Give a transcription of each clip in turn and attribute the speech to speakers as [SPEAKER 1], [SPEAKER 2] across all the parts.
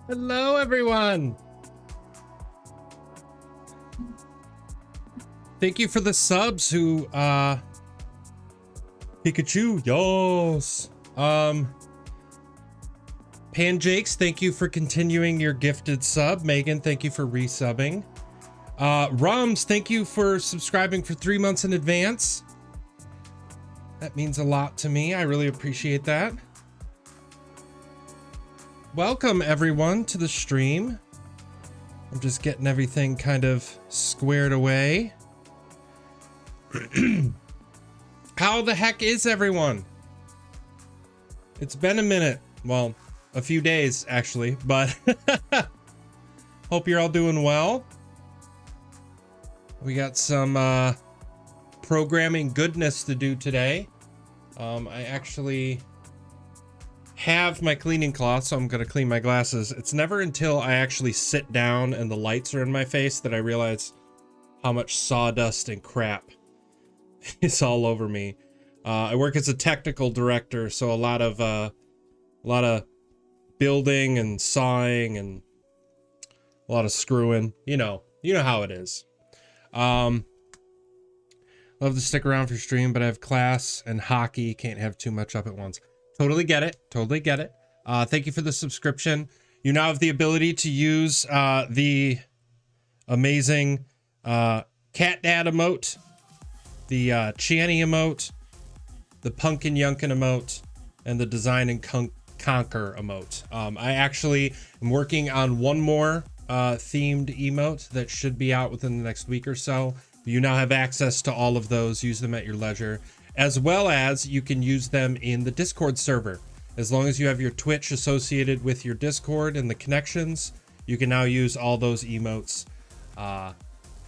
[SPEAKER 1] Hello, everyone. Thank you for the subs who, Pikachu, yes. Panjakes, thank you for continuing your gifted sub. Megan, thank you for resubbing. Rums, thank you for subscribing for 3 months in advance. That means a lot to me. I really appreciate that. Welcome everyone to the stream. I'm just getting everything kind of squared away. How the heck is everyone? It's been a minute. Well, a few days actually, but hope you're all doing well. We got some programming goodness to do today. I actually have my cleaning cloth, so I'm gonna clean my glasses. It's never until I actually sit down and the lights are in my face that I realize how much sawdust and crap is all over me. I work as a technical director, so a lot of building and sawing and a lot of screwing. You know how it is. Love to stick around for stream, but I have class and hockey. Can't have too much up at once. Totally get it. Totally get it. Thank you for the subscription. You now have the ability to use the amazing Cat Dad emote, the Channy emote, the Pumpkin Yunkin emote, and the Design and Conquer emote. I actually am working on one more themed emote that should be out within the next week or so. You now have access to all of those. Use them at your leisure, as well as you can use them in the Discord server. As long as you have your Twitch associated with your Discord and the connections, you can now use all those emotes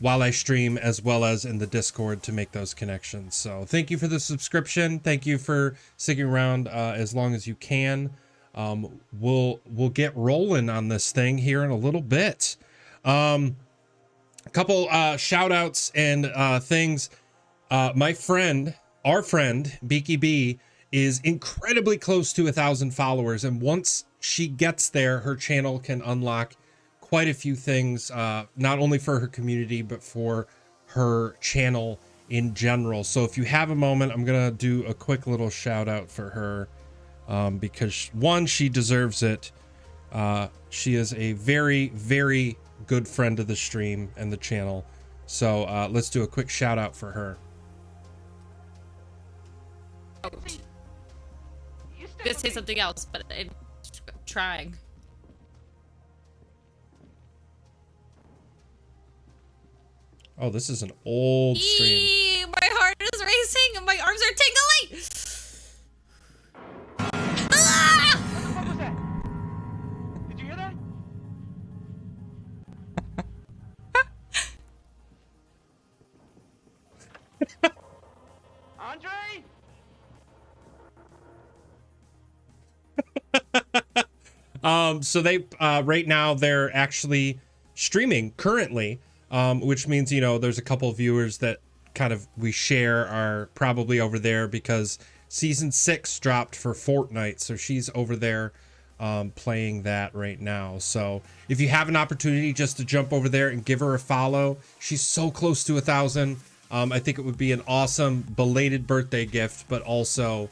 [SPEAKER 1] while I stream, as well as in the Discord to make those connections. So thank you for the subscription. Thank you for sticking around as long as you can. We'll get rolling on this thing here in a little bit. A couple shout outs and things. My friend, our friend Beaky B, is incredibly close to 1,000 followers, and once she gets there, her channel can unlock quite a few things, not only for her community but for her channel in general. So if you have a moment, I'm gonna do a quick little shout out for her, because one, she deserves it. She is a very, very good friend of the stream and the channel. So let's do a quick shout out for her.
[SPEAKER 2] I'm gonna say something else, but I'm trying.
[SPEAKER 1] Oh, this is an old stream.
[SPEAKER 2] My heart is racing and my arms are tingling. Ah!
[SPEAKER 3] What the fuck was that? Did you hear that? Andre?
[SPEAKER 1] So they right now they're actually streaming currently, which means, you know, there's a couple of viewers that kind of we share are probably over there because season 6 dropped for Fortnite, so she's over there playing that right now. So if you have an opportunity just to jump over there and give her a follow, she's so close to 1,000. I think it would be an awesome belated birthday gift, but also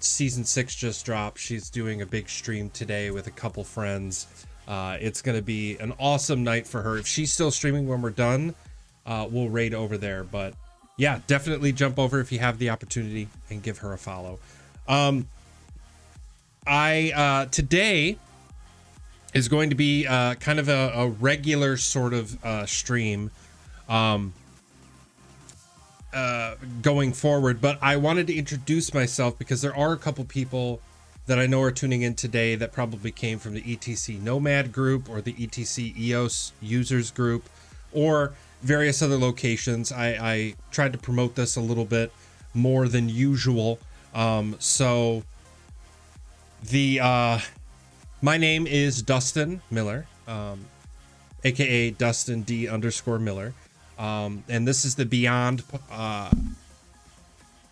[SPEAKER 1] season 6 just dropped. She's doing a big stream today with a couple friends. It's gonna be an awesome night for her. If she's still streaming when we're done, we'll raid over there. But yeah, definitely jump over if you have the opportunity and give her a follow. Today is going to be kind of a regular sort of stream going forward, but I wanted to introduce myself because there are a couple people that I know are tuning in today that probably came from the ETCnomad group or the ETC EOS users group or various other locations. I tried to promote this a little bit more than usual. So my name is Dustin Miller, aka Dustin D_Miller. And this is the Beyond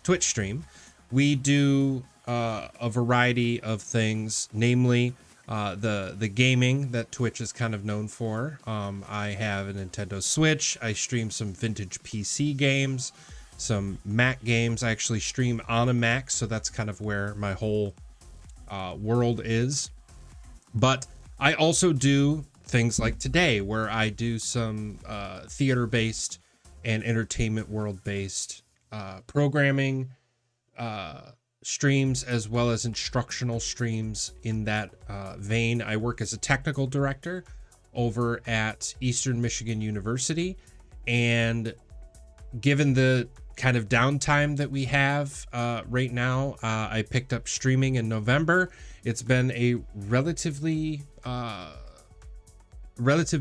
[SPEAKER 1] Twitch stream. We do a variety of things, namely the gaming that Twitch is kind of known for. I have a Nintendo Switch. I stream some vintage PC games, some Mac games. I actually stream on a Mac, so that's kind of where my whole world is. But I also do things like today, where I do some theater-based and entertainment world-based programming streams, as well as instructional streams in that vein. I work as a technical director over at Eastern Michigan University, and given the kind of downtime that we have right now, I picked up streaming in November. It's been a relative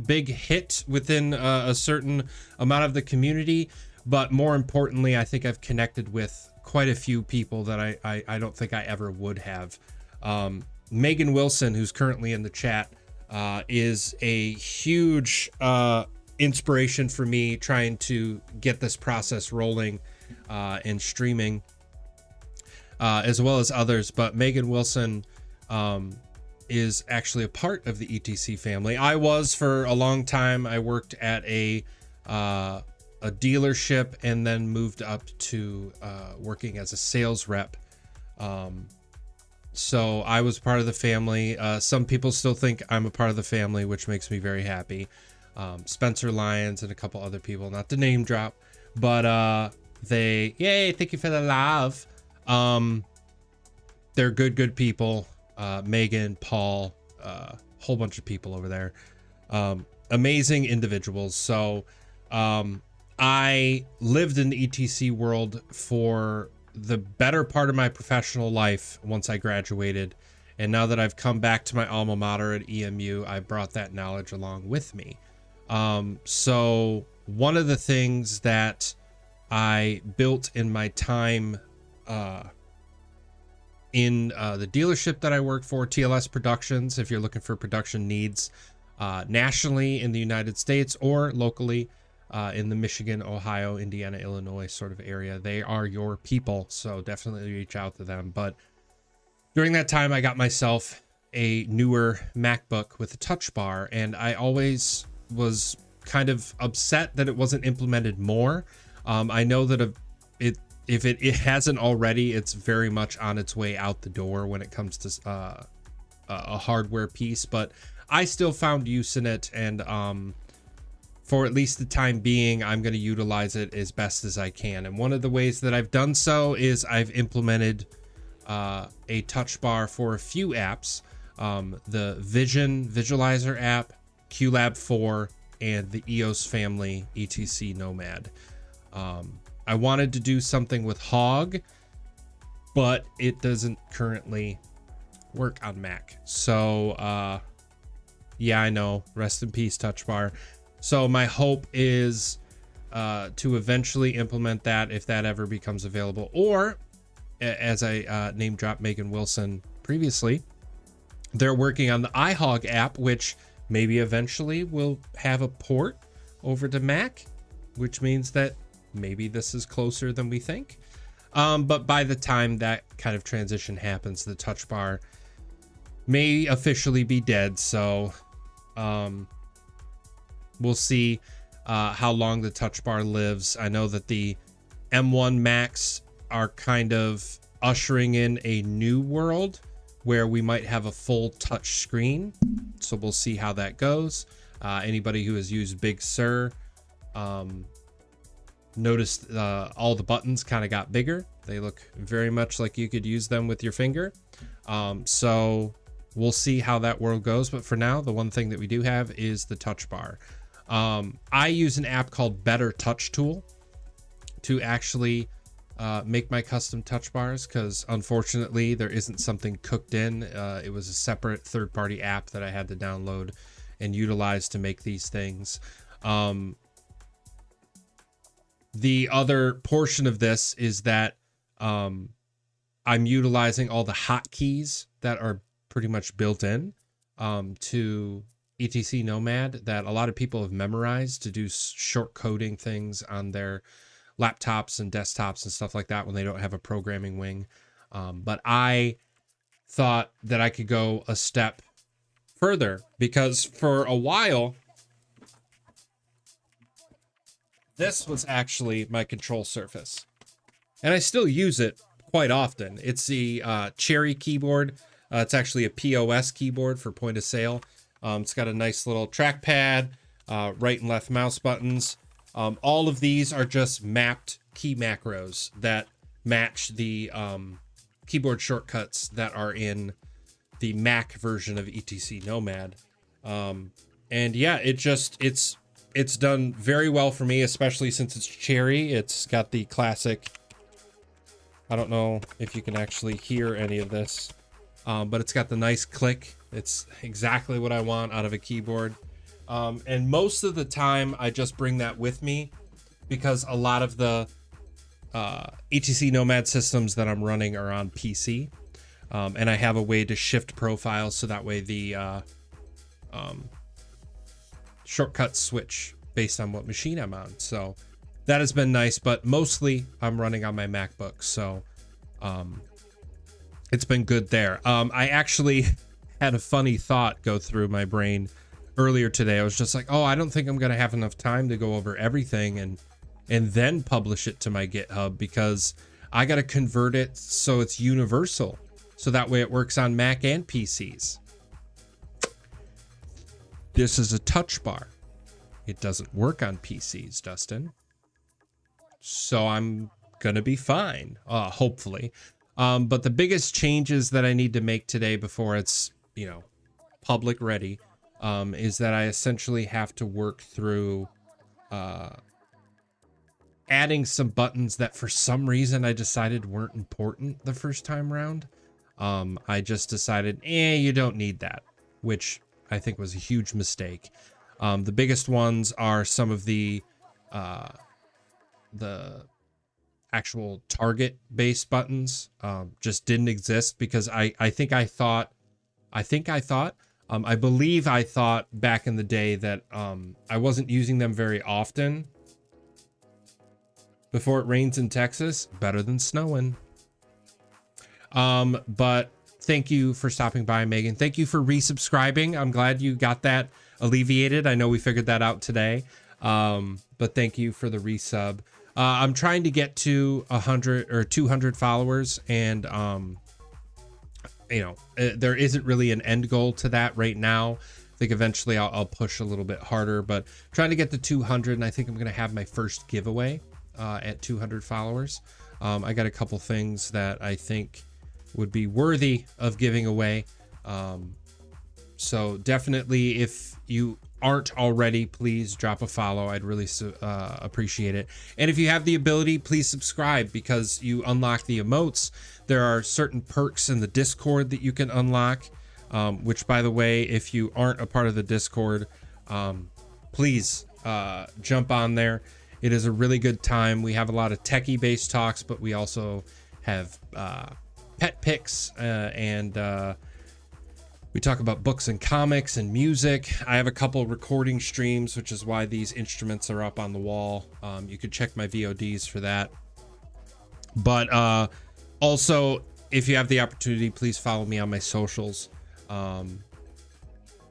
[SPEAKER 1] big hit within a certain amount of the community, but more importantly, I think I've connected with quite a few people that I don't think I ever would have. Megan Wilson, who's currently in the chat, is a huge inspiration for me trying to get this process rolling and streaming, as well as others. But Megan Wilson is actually a part of the ETC family. I was for a long time. I worked at a dealership and then moved up to working as a sales rep. So I was part of the family. Some people still think I'm a part of the family, which makes me very happy. Spencer Lyons and a couple other people, not to name drop, but yay, thank you for the love. They're good people. Megan, Paul, whole bunch of people over there. Amazing individuals. So I lived in the ETC world for the better part of my professional life once I graduated. And now that I've come back to my alma mater at EMU, I brought that knowledge along with me. So one of the things that I built in my time in the dealership that I work for, TLS Productions, if you're looking for production needs nationally in the United States or locally in the Michigan, Ohio, Indiana, Illinois sort of area, they are your people. So definitely reach out to them. But during that time, I got myself a newer MacBook with a touch bar, and I always was kind of upset that it wasn't implemented more. I know that if it hasn't already, it's very much on its way out the door when it comes to a hardware piece, but I still found use in it, and for at least the time being, I'm going to utilize it as best as I can. And one of the ways that I've done so is I've implemented a touch bar for a few apps, the Vision Visualizer app, QLab 4, and the EOS family ETCnomad. I wanted to do something with Hog, but it doesn't currently work on Mac. So, yeah, I know. Rest in peace, touch bar. So my hope is to eventually implement that if that ever becomes available. Or, as I name dropped Megan Wilson previously, they're working on the iHog app, which maybe eventually will have a port over to Mac, which means that maybe this is closer than we think. But by the time that kind of transition happens, the touch bar may officially be dead. So we'll see how long the touch bar lives. I know that the M1 Macs are kind of ushering in a new world where we might have a full touch screen. So we'll see how that goes. Anybody who has used Big Sur noticed all the buttons kind of got bigger. They look very much like you could use them with your finger. So we'll see how that world goes. But for now, the one thing that we do have is the touch bar. I use an app called Better Touch Tool to actually make my custom touch bars, because unfortunately there isn't something cooked in. It was a separate third-party app that I had to download and utilize to make these things. The other portion of this is that I'm utilizing all the hotkeys that are pretty much built in to ETCnomad that a lot of people have memorized to do short coding things on their laptops and desktops and stuff like that when they don't have a programming wing. But I thought that I could go a step further, because for a while, this was actually my control surface. And I still use it quite often. It's the Cherry keyboard. It's actually a POS keyboard for point of sale. It's got a nice little trackpad, right and left mouse buttons. All of these are just mapped key macros that match the keyboard shortcuts that are in the Mac version of ETCnomad. And yeah, it's done very well for me, especially since it's Cherry. It's got the classic, I don't know if you can actually hear any of this, but it's got the nice click. It's exactly what I want out of a keyboard. And most of the time I just bring that with me because a lot of the ETCnomad systems that I'm running are on PC. And I have a way to shift profiles so that way the shortcuts switch based on what machine I'm on. So that has been nice, but mostly I'm running on my MacBook. So it's been good there. I actually had a funny thought go through my brain earlier today. I was just like, oh, I don't think I'm going to have enough time to go over everything and then publish it to my GitHub, because I got to convert it so it's universal. So that way it works on Mac and PCs. This is a touch bar. It doesn't work on PCs, Dustin. So I'm going to be fine, hopefully. But the biggest changes that I need to make today before it's, public ready, is that I essentially have to work through adding some buttons that for some reason I decided weren't important the first time around. I just decided, you don't need that, which I think was a huge mistake. The biggest ones are some of the actual target based buttons just didn't exist because I believe I thought back in the day that I wasn't using them very often. Before it rains in Texas, better than snowing. But thank you for stopping by, Megan. Thank you for resubscribing. I'm glad you got that alleviated. I know we figured that out today. But thank you for the resub. I'm trying to get to 100 or 200 followers, and there isn't really an end goal to that right now. I think eventually I'll push a little bit harder, but trying to get to 200, and I think I'm going to have my first giveaway at 200 followers. I got a couple things that I think would be worthy of giving away. So definitely, if you aren't already, please drop a follow. I'd really appreciate it. And if you have the ability, please subscribe, because you unlock the emotes. There are certain perks in the Discord that you can unlock, which, by the way, if you aren't a part of the Discord, please jump on there. It is a really good time. We have a lot of techie based talks, but we also have pet picks and we talk about books and comics and music. I have a couple recording streams, which is why these instruments are up on the wall. You could check my VODs for that. But also, if you have the opportunity, please follow me on my socials.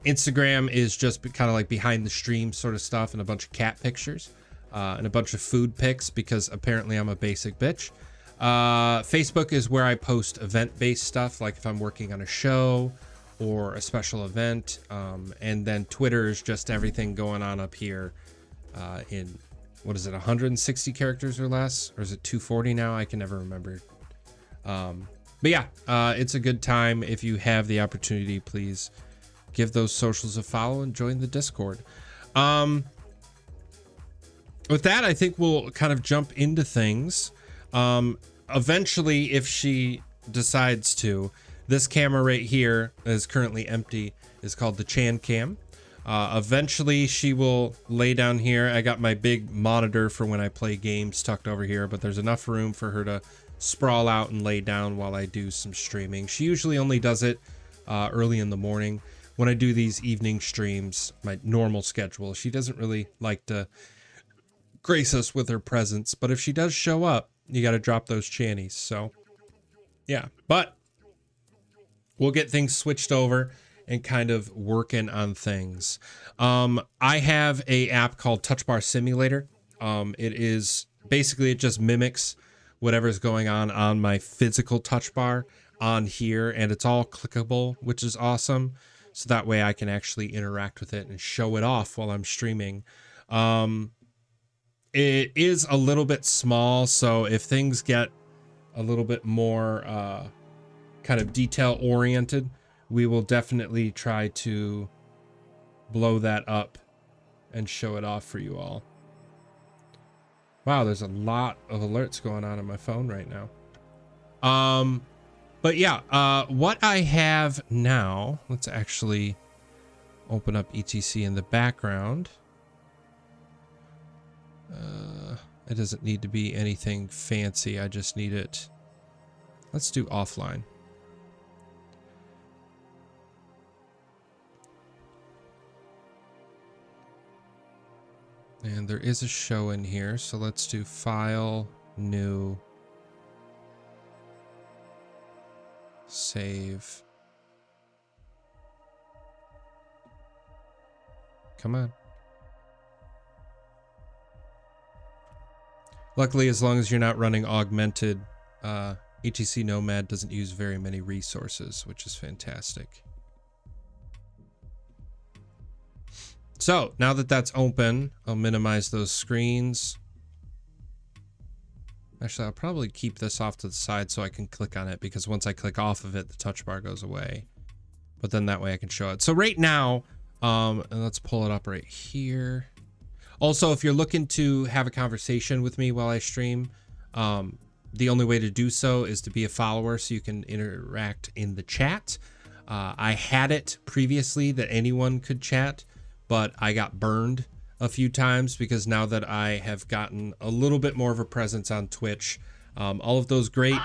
[SPEAKER 1] Instagram is just kind of like behind the stream sort of stuff, and a bunch of cat pictures. And a bunch of food pics, because apparently I'm a basic bitch. Facebook is where I post event-based stuff, like if I'm working on a show or a special event. And then Twitter is just everything going on up here in, 160 characters or less? Or is it 240 now? I can never remember. But yeah, it's a good time. If you have the opportunity, please give those socials a follow and join the Discord. With that, I think we'll kind of jump into things. Eventually, if she decides to, this camera right here is currently empty, is called the Chan Cam. Eventually, she will lay down here. I got my big monitor for when I play games tucked over here, but there's enough room for her to sprawl out and lay down while I do some streaming. She usually only does it early in the morning. When I do these evening streams, my normal schedule, she doesn't really like to grace us with her presence, but if she does show up, you got to drop those channies. So yeah, but we'll get things switched over and kind of working on things. I have a app called Touch Bar Simulator. It is basically, it just mimics whatever's going on my physical touch bar on here, and it's all clickable, which is awesome. So that way I can actually interact with it and show it off while I'm streaming. It is a little bit small, so if things get a little bit more kind of detail oriented, we will definitely try to blow that up and show it off for you all. Wow, there's a lot of alerts going on my phone right now. But yeah, what I have now, let's actually open up ETC in the background. It doesn't need to be anything fancy. I just need it. Let's do offline. And there is a show in here, so let's do file, new, save. Come on. Luckily, as long as you're not running augmented, ETCnomad doesn't use very many resources, which is fantastic. So now that that's open, I'll minimize those screens. Actually, I'll probably keep this off to the side so I can click on it, because once I click off of it, the touch bar goes away. But then that way I can show it. So right now, and let's pull it up right here. Also, if you're looking to have a conversation with me while I stream, the only way to do so is to be a follower so you can interact in the chat. I had it previously that anyone could chat, but I got burned a few times because now that I have gotten a little bit more of a presence on Twitch, all of those great,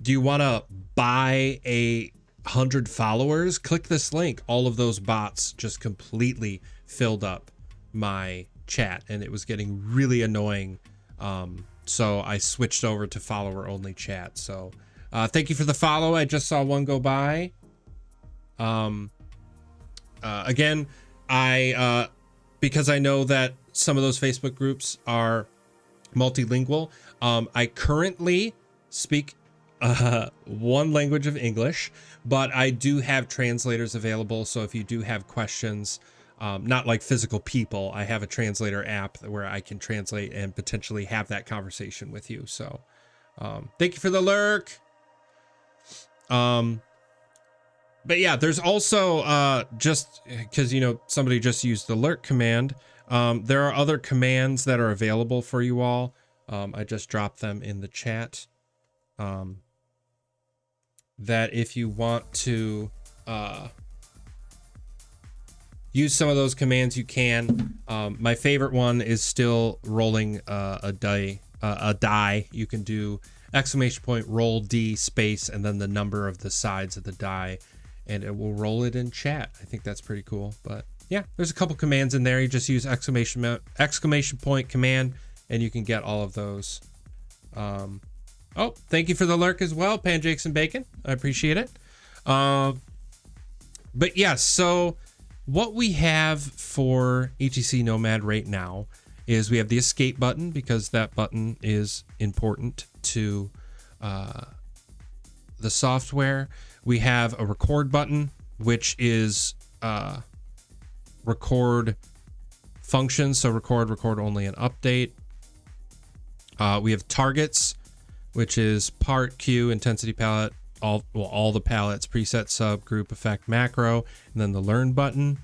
[SPEAKER 1] do you want to buy 100 followers? Click this link. All of those bots just completely filled up my chat, and it was getting really annoying. So I switched over to follower only chat. So thank you for the follow. I just saw one go by. Again, because I know that some of those Facebook groups are multilingual, I currently speak one language of English, but I do have translators available. So if you do have questions, not like physical people, I have a translator app where I can translate and potentially have that conversation with you. So thank you for the lurk. But yeah, there's also, just because, you know, somebody just used the lurk command. There are other commands that are available for you all. I just dropped them in the chat. That if you want to use some of those commands, you can. My favorite one is still rolling a die. You can do ! roll D space and then the number of the sides of the die, and it will roll it in chat. I think that's pretty cool. But yeah, there's a couple commands in there. You just use ! Command and you can get all of those. Oh, thank you for the lurk as well, Panjakes and Bacon. I appreciate it. But yeah, so what we have for ETCnomad right now is we have the escape button, because that button is important to the software. We have a record button, which is record function. So record only, and update. We have targets, which is part, queue, intensity palette, all the palettes, preset, sub, group, effect, macro, and then the learn button.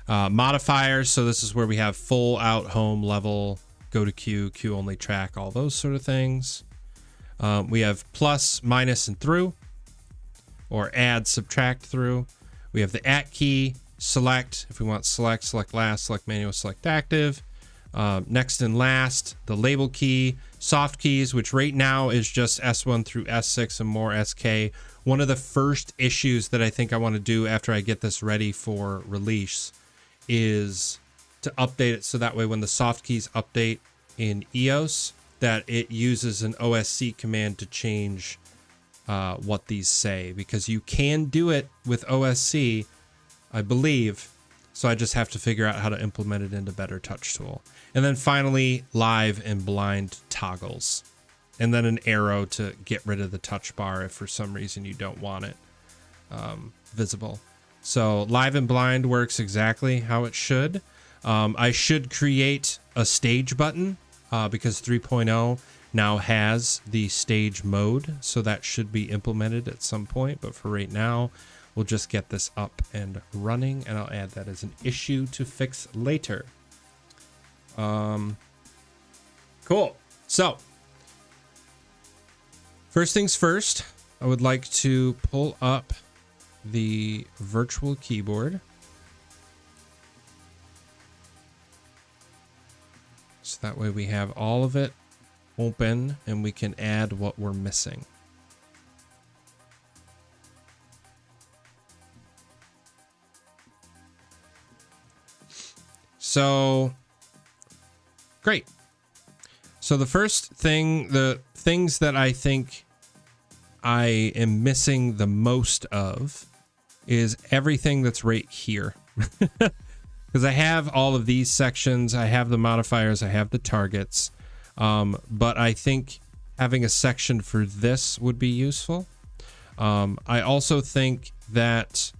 [SPEAKER 1] Modifiers, so this is where we have full, out, home, level, go to queue, queue only, track, all those sort of things. We have plus, minus, and through, or add, subtract, through. We have the @ key, select, if we want select last, select manual, select active. Next and last, the label key, soft keys, which right now is just S1 through S6 and more SK. One of the first issues that I think I want to do after I get this ready for release is to update it so that way when the soft keys update in EOS, that it uses an OSC command to change what these say, because you can do it with OSC, I believe. So I just have to figure out how to implement it into Better Touch Tool. And then finally, live and blind toggles. And then an arrow to get rid of the touch bar if for some reason you don't want it visible. So live and blind works exactly how it should. I should create a stage button because 3.0 now has the stage mode. So that should be implemented at some point. But for right now, we'll just get this up and running, and I'll add that as an issue to fix later. Cool. So first things first, I would like to pull up the virtual keyboard. So that way we have all of it open and we can add what we're missing. So great. So the first thing, the things that I think I am missing the most of is everything that's right here. Because I have all of these sections, I have the modifiers, I have the targets, but I think having a section for this would be useful. I also think that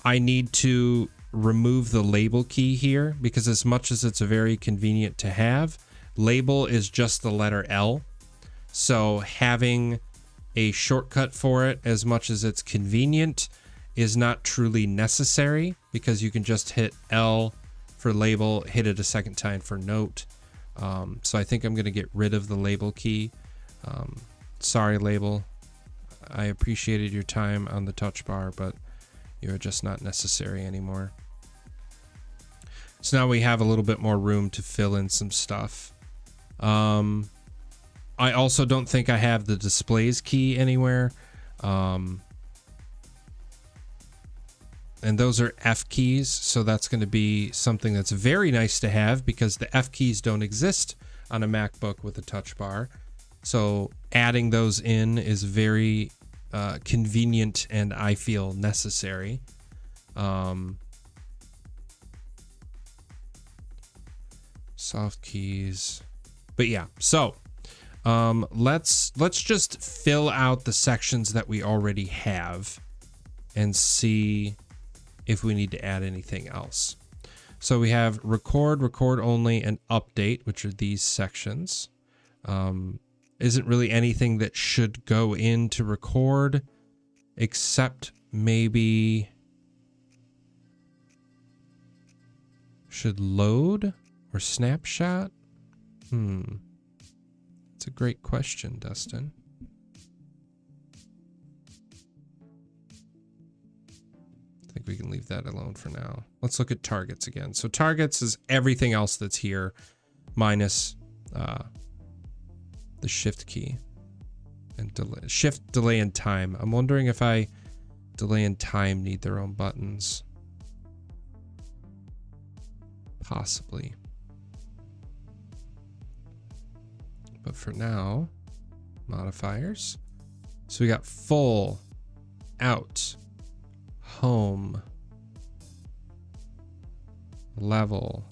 [SPEAKER 1] I need to remove the label key here, because as much as it's very convenient to have, label is just the letter L. So having a shortcut for it, as much as it's convenient, is not truly necessary, because you can just hit L for label, hit it a second time for note. So I think I'm going to get rid of the label key. Sorry, label. I appreciated your time on the touch bar, but you're just not necessary anymore. So now we have a little bit more room to fill in some stuff. I also don't think I have the displays key anywhere. And those are F keys, so that's going to be something that's very nice to have, because the F keys don't exist on a MacBook with a touch bar. So adding those in is very convenient, and I feel necessary. Soft keys. But yeah, so let's just fill out the sections that we already have and see if we need to add anything else. So we have record, record only, and update, which are these sections. Isn't really anything that should go into record, except maybe should load or snapshot. It's a great question, Dustin. I think we can leave that alone for now. Let's look at targets again. So targets is everything else that's here, minus the shift key and delay, shift, delay, and time. I'm wondering if delay and time need their own buttons. Possibly. But for now, modifiers. So we got full, out, home, level,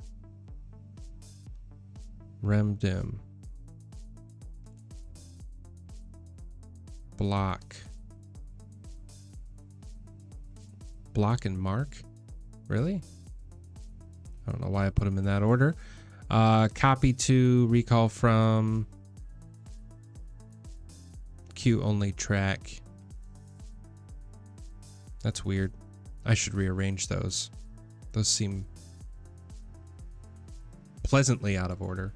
[SPEAKER 1] rem dim, block, and mark. Really? I don't know why I put them in that order. Copy to, recall from, queue only, track. That's weird. I should rearrange those. Those seem pleasantly out of order.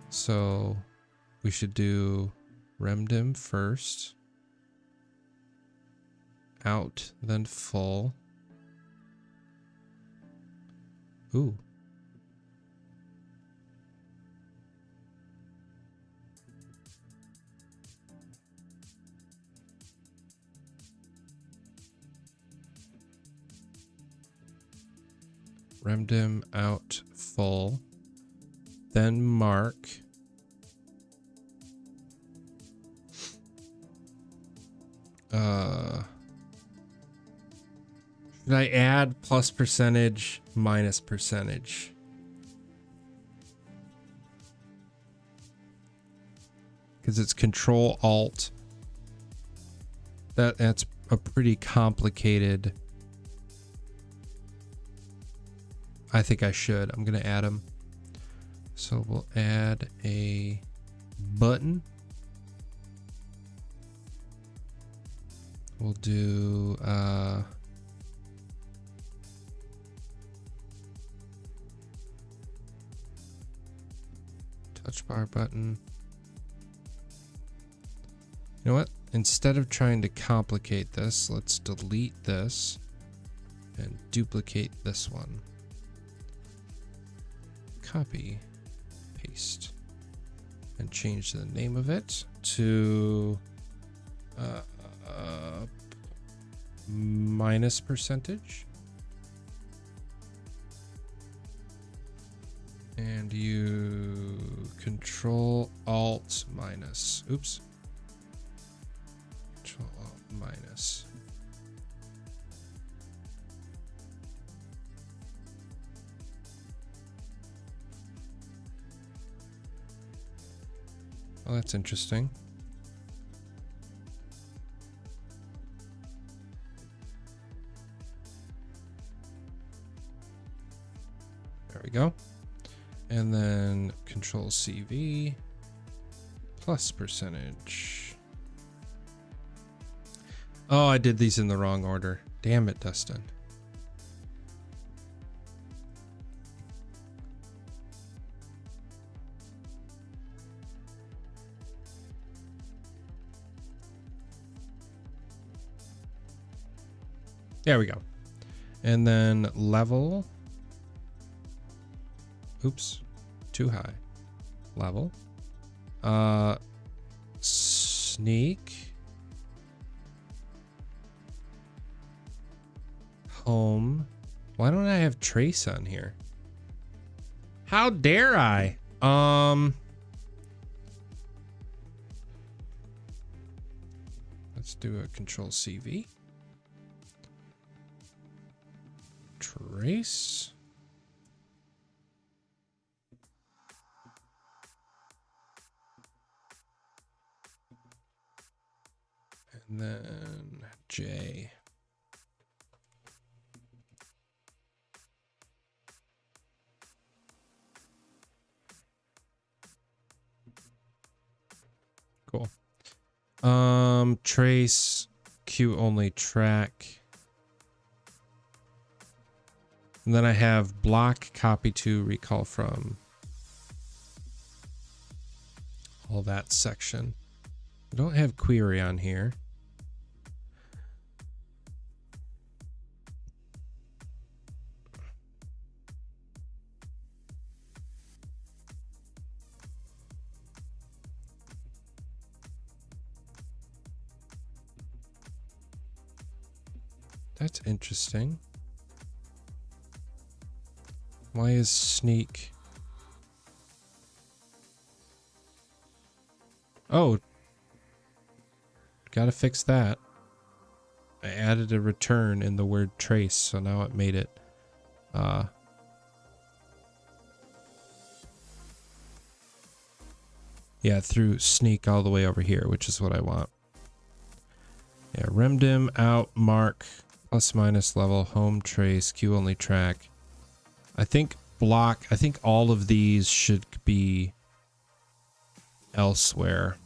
[SPEAKER 1] So we should do remdim first, out, then full. Ooh. Remdim, out, full, then mark, Should I add plus percentage, minus percentage? Because it's Control Alt. That's a pretty complicated. I think I should. I'm gonna add them. So we'll add a button. We'll do touch bar button. You know what? Instead of trying to complicate this, let's delete this and duplicate this one. Copy, paste, and change the name of it to minus percentage. And you Control Alt minus. Oops. Control Alt minus. Well, that's interesting. There we go. And then Control CV plus percentage. Oh, I did these in the wrong order. Damn it, Dustin. There we go. And then level. Oops, too high. Level. Sneak. Home. Why don't I have trace on here? How dare I? Let's do a Control CV. Trace. And then J. Cool. Trace, Q only track. And then I have block, copy to, recall from. All that section. I don't have query on here. That's interesting. Why is sneak? Oh, gotta fix that. I added a return in the word trace, so now it made it yeah, through sneak all the way over here, which is what I want. Yeah, remdim, out, mark, plus minus level, home, trace, Q only track. I think block, I think all of these should be elsewhere.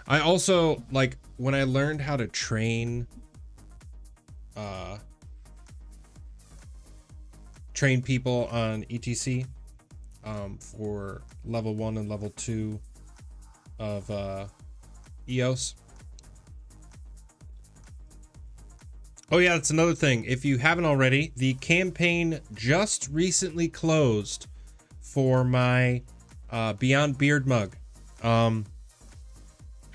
[SPEAKER 1] I also, like, when I learned how to train people on ETC for level 1 and level 2 of EOS. Oh yeah, that's another thing. If you haven't already, the campaign just recently closed for my Beyond Beard mug. I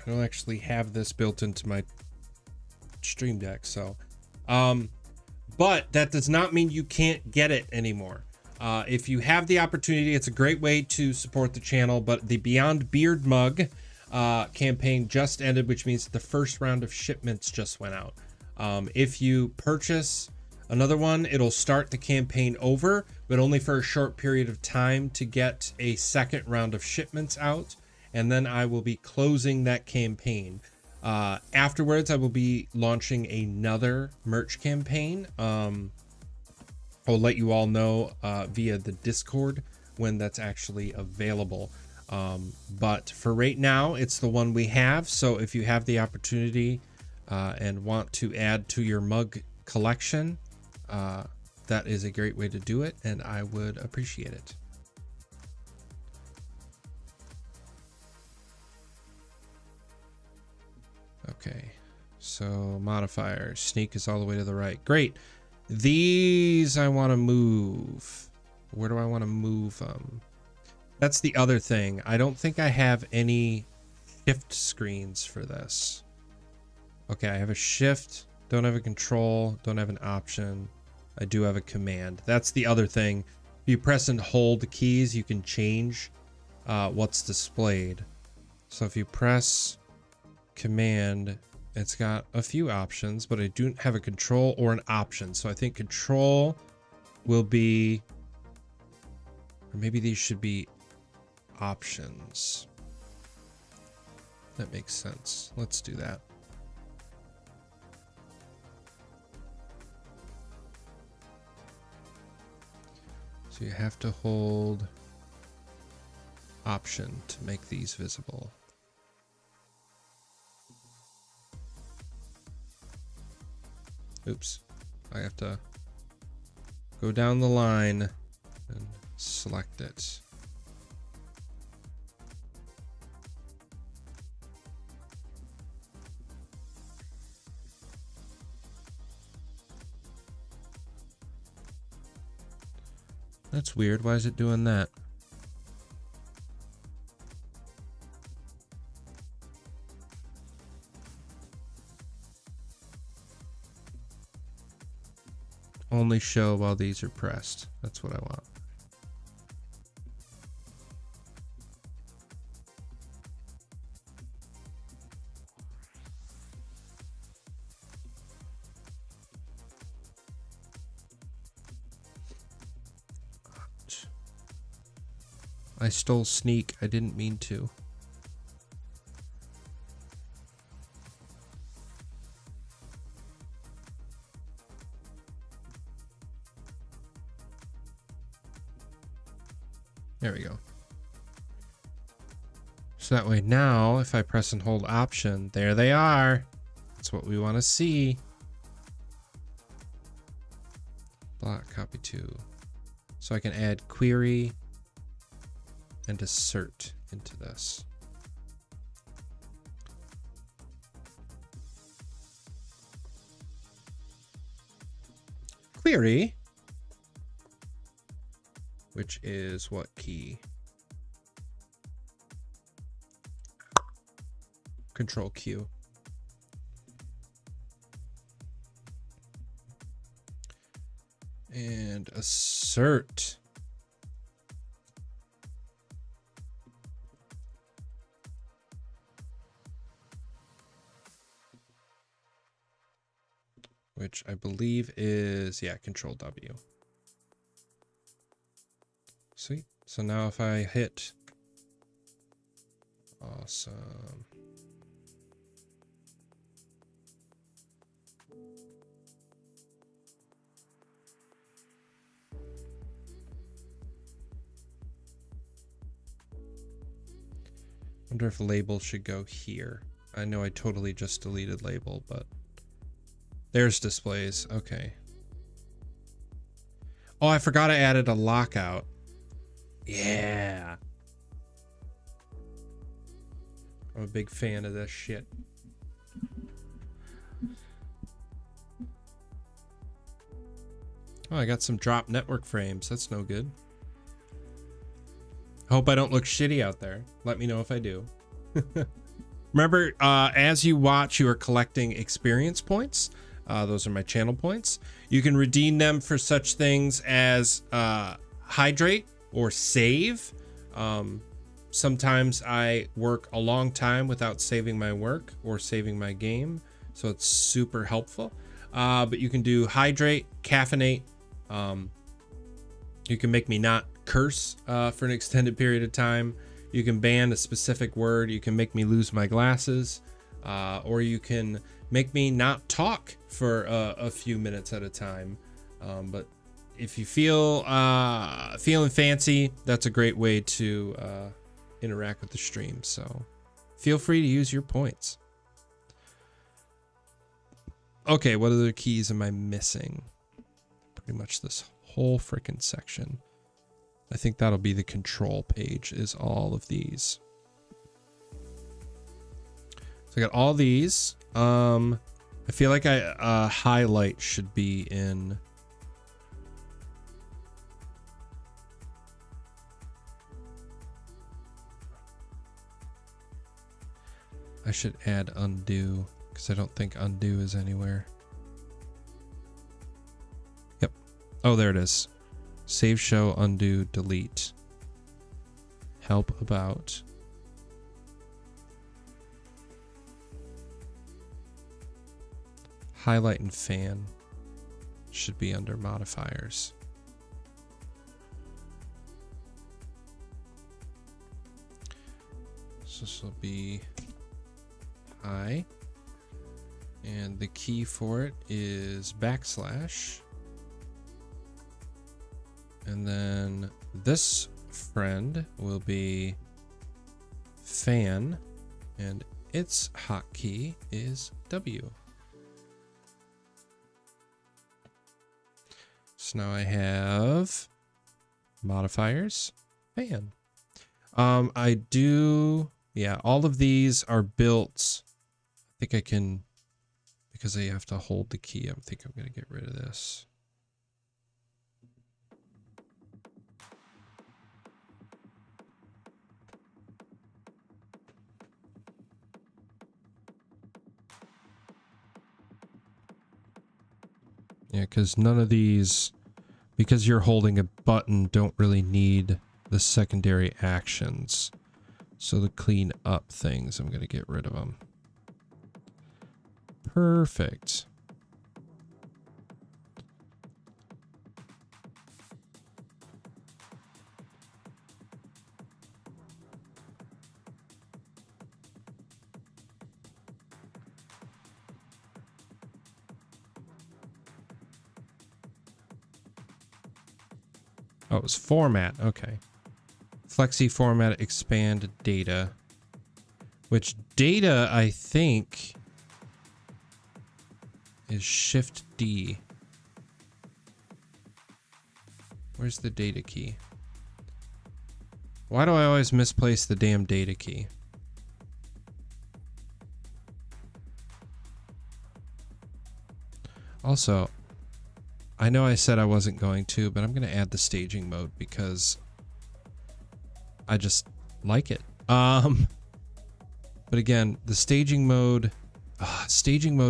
[SPEAKER 1] don't actually have this built into my Stream Deck, so but that does not mean you can't get it anymore. If you have the opportunity, it's a great way to support the channel. But the Beyond Beard mug campaign just ended, which means the first round of shipments just went out. If you purchase another one, it'll start the campaign over, but only for a short period of time to get a second round of shipments out. And then I will be closing that campaign. Afterwards, I will be launching another merch campaign. I'll let you all know via the Discord when that's actually available. But for right now, it's the one we have. So if you have the opportunity and want to add to your mug collection, that is a great way to do it, and I would appreciate it. Okay, so modifiers. Sneak is all the way to the right. Great. These I want to move. Where do I want to move them? That's the other thing. I don't think I have any shift screens for this. Okay, I have a shift, don't have a control, don't have an option. I do have a command. That's the other thing. If you press and hold the keys, you can change what's displayed. So if you press command, it's got a few options, but I don't have a control or an option. So I think control will be, or maybe these should be options. That makes sense. Let's do that. So you have to hold option to make these visible. Oops, I have to go down the line and select it. That's weird. Why is it doing that? Only show while these are pressed. That's what I want. I stole sneak. I didn't mean to. There we go. So that way now, if I press and hold option, there they are. That's what we want to see. Block, copy to. So I can add query and assert into this. Query, which is what key? Control Q. And assert. Which I believe is, yeah, Control W. Sweet. So now if I hit, awesome. Wonder if label should go here. I know I totally just deleted label, but there's displays. Okay. Oh, I forgot I added a lockout. Yeah. I'm a big fan of this shit. Oh, I got some drop network frames. That's no good. Hope I don't look shitty out there. Let me know if I do. Remember, as you watch, you are collecting experience points. Those are my channel points. You can redeem them for such things as hydrate or save. Sometimes I work a long time without saving my work or saving my game, so it's super helpful. But you can do hydrate, caffeinate. You can make me not curse for an extended period of time. You can ban a specific word. You can make me lose my glasses, or you can make me not talk for a few minutes at a time. But if you feel feeling fancy, that's a great way to interact with the stream. So feel free to use your points. Okay, what other keys am I missing? Pretty much this whole freaking section. I think that'll be the control page, is all of these. So I got all these. I feel like highlight should be in. I should add undo, because I don't think undo is anywhere. Yep. Oh, there it is. Save, show, undo, delete. Help about. Highlight and fan should be under modifiers. So this will be I, and the key for it is backslash, and then this friend will be fan, and its hotkey is W. So now I have modifiers, fan. I do, yeah, all of these are built. I think I can, because I have to hold the key, I think I'm going to get rid of this. Yeah, because none of these, because you're holding a button, don't really need the secondary actions. So the clean up things, I'm going to get rid of them. Perfect. Oh, it was format. Okay. Flexi format, expand data. Which data, I think, is Shift D. Where's the data key? Why do I always misplace the damn data key? Also, I know I said I wasn't going to, but I'm going to add the staging mode because I just like it. But again, the staging mode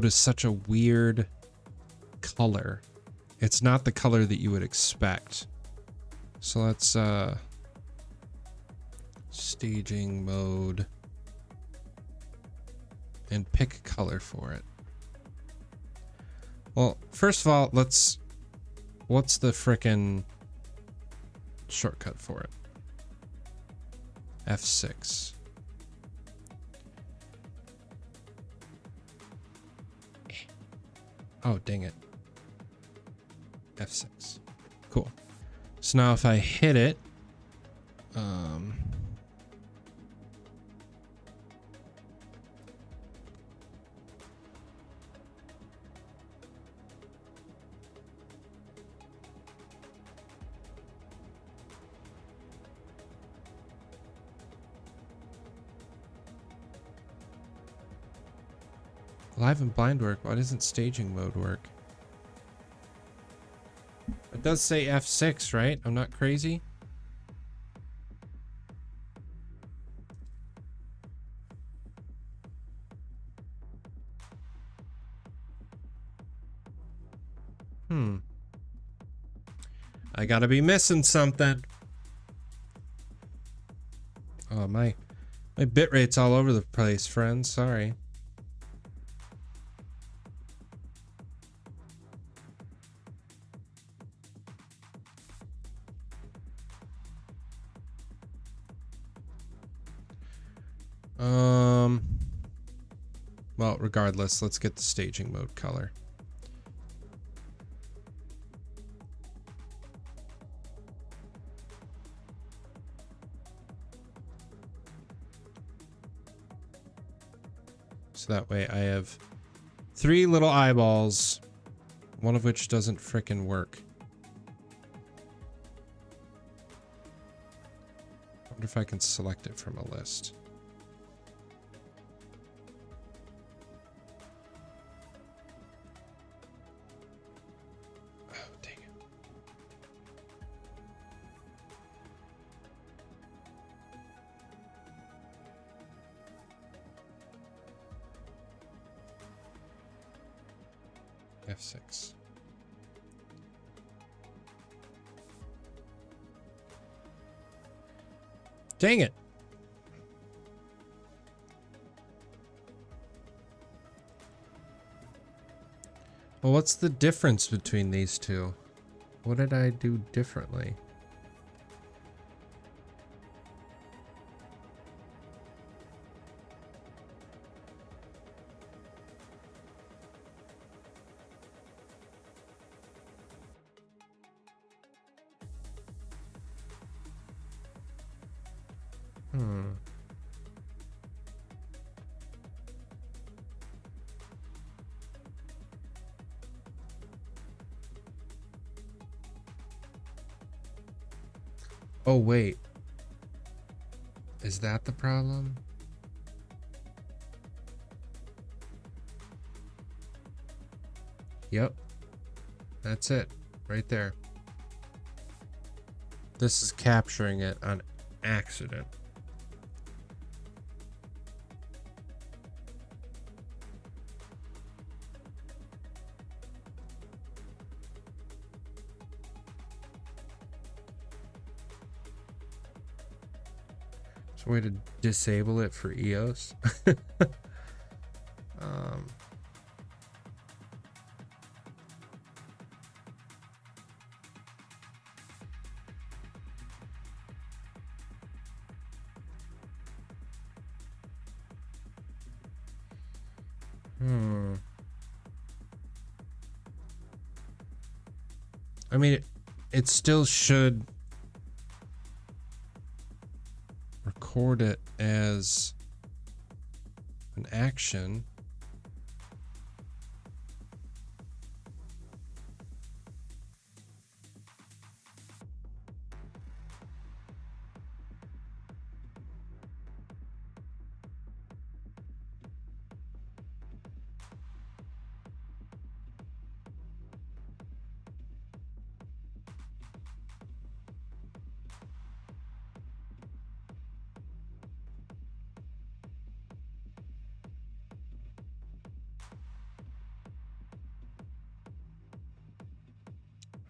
[SPEAKER 1] is such a weird color. It's not the color that you would expect. So let's staging mode and pick a color for it. Well, first of all, what's the frickin' shortcut for it? F6. Oh, dang it. F6. Cool. So now if I hit it, live and blind work. Why doesn't staging mode work? It does say F6, right? I'm not crazy. I gotta be missing something. Oh, am My bit rate's all over the place, friends. Sorry. Well, regardless, let's get the staging mode color. So that way I have 3 little eyeballs, one of which doesn't frickin' work. I wonder if I can select it from a list. Oh, dang it. F6. Dang it. Well, what's the difference between these two? What did I do differently? Oh, wait. Is that the problem? Yep. That's it. Right there. This is capturing it on accident. Is there a way to disable it for EOS? I mean, it still should record it as an action.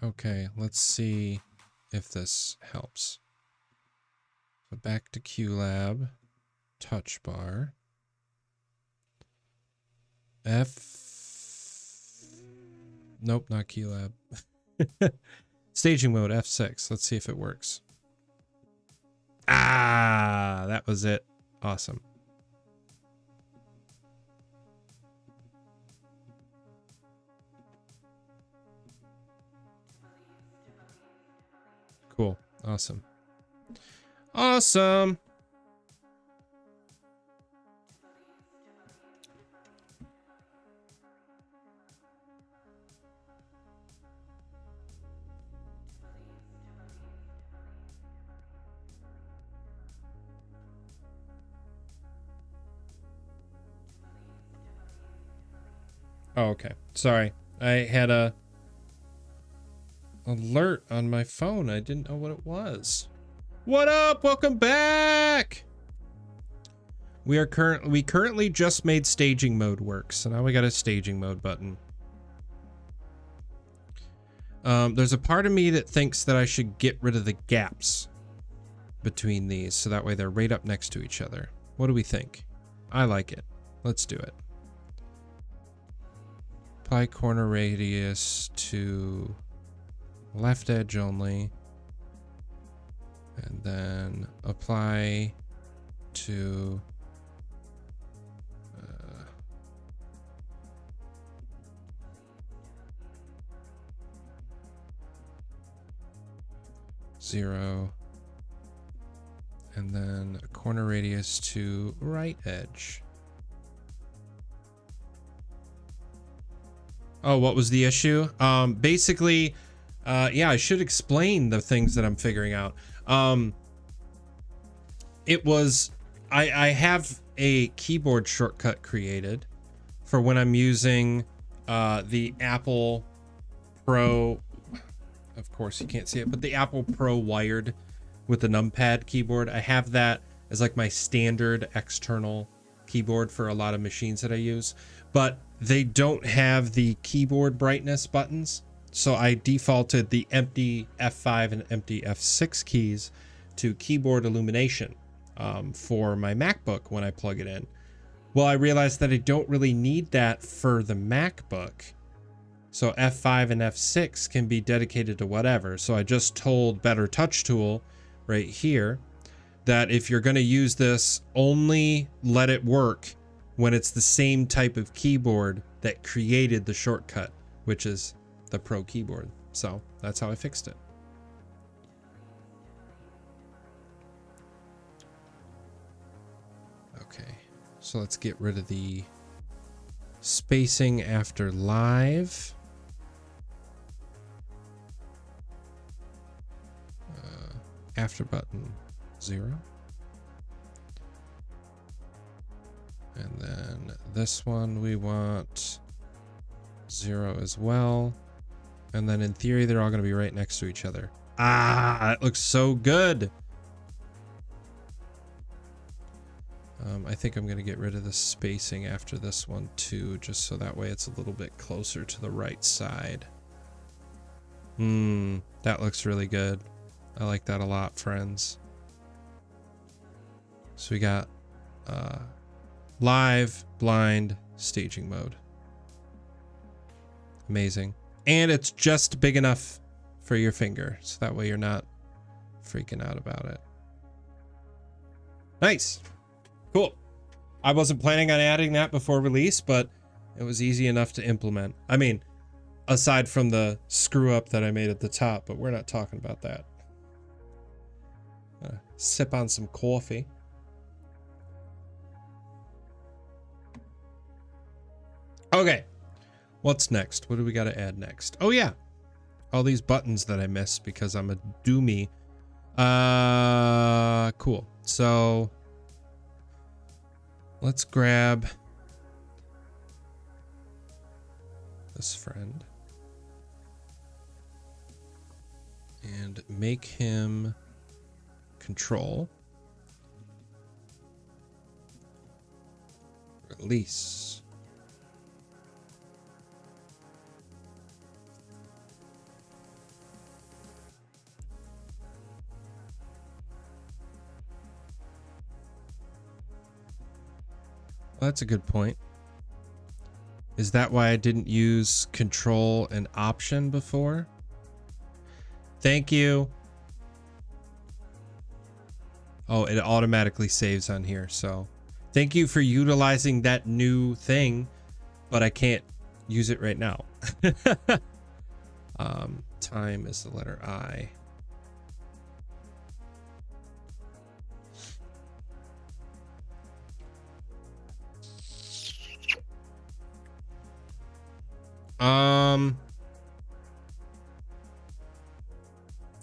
[SPEAKER 1] Okay, let's see if this helps. So back to QLab, touch bar, nope, not QLab. Staging mode, F6. Let's see if it works. Ah, that was it. Awesome. Cool. Awesome. Awesome. Oh, okay. Sorry. I had a alert on my phone. I didn't know what it was. What up? Welcome back. We currently just made staging mode work, so now we got a staging mode button. There's a part of me that thinks that I should get rid of the gaps between these, so that way they're right up next to each other. What do we think? I like it. Let's do it. Apply corner radius to left edge only. And then apply to zero, and then a corner radius to right edge. Oh, what was the issue? Basically, yeah, I should explain the things that I'm figuring out. It was, I have a keyboard shortcut created for when I'm using the Apple Pro. Of course you can't see it, but the Apple Pro wired with the numpad keyboard. I have that as like my standard external keyboard for a lot of machines that I use, but they don't have the keyboard brightness buttons. So I defaulted the empty F5 and empty F6 keys to keyboard illumination for my MacBook when I plug it in. Well, I realized that I don't really need that for the MacBook. So F5 and F6 can be dedicated to whatever. So I just told Better Touch Tool right here that if you're going to use this, only let it work when it's the same type of keyboard that created the shortcut, which is the Pro keyboard. So that's how I fixed it. Okay, so let's get rid of the spacing after live. After button 0. And then this one we want 0 as well. And then in theory, they're all going to be right next to each other. Ah, it looks so good. I think I'm going to get rid of the spacing after this one too, just so that way it's a little bit closer to the right side. That looks really good. I like that a lot, friends. So we got live, blind, staging mode. Amazing. And it's just big enough for your finger, so that way you're not freaking out about it. Nice. Cool. I wasn't planning on adding that before release, but it was easy enough to implement. I mean, aside from the screw up that I made at the top, but we're not talking about that. Sip on some coffee. Okay, what's next? What do we got to add next? Oh yeah, all these buttons that I missed because I'm a doomie. Cool. So let's grab this friend and make him control. Release. Well, that's a good point. Is that why I didn't use control and option before? Thank you. Oh, it automatically saves on here, so thank you for utilizing that new thing, but I can't use it right now. Time is the letter I.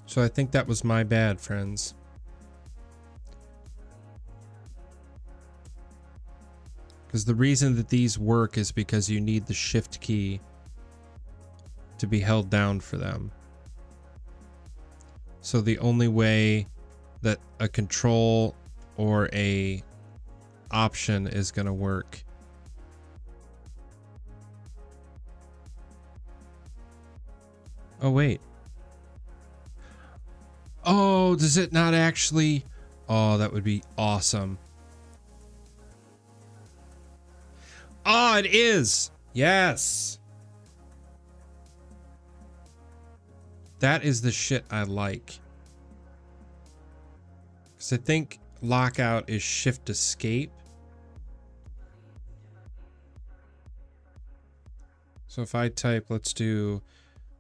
[SPEAKER 1] So I think that was my bad, friends. Because the reason that these work is because you need the shift key to be held down for them. So the only way that a control or a option is going to work oh wait, oh, does it not actually? Oh, that would be awesome. Oh, it is. Yes. That is the shit I like. Because I think lockout is shift escape. So if I type, let's do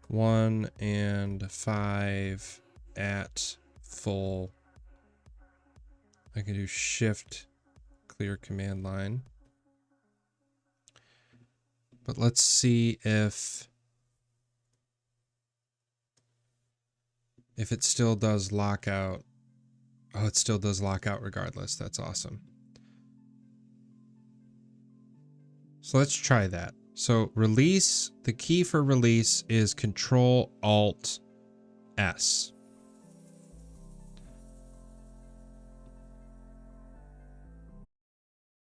[SPEAKER 1] 1 and 5 at full. I can do shift clear command line. But let's see if it still does lockout. Oh, it still does lockout regardless. That's awesome. So let's try that. So release, the key for release is Control Alt S.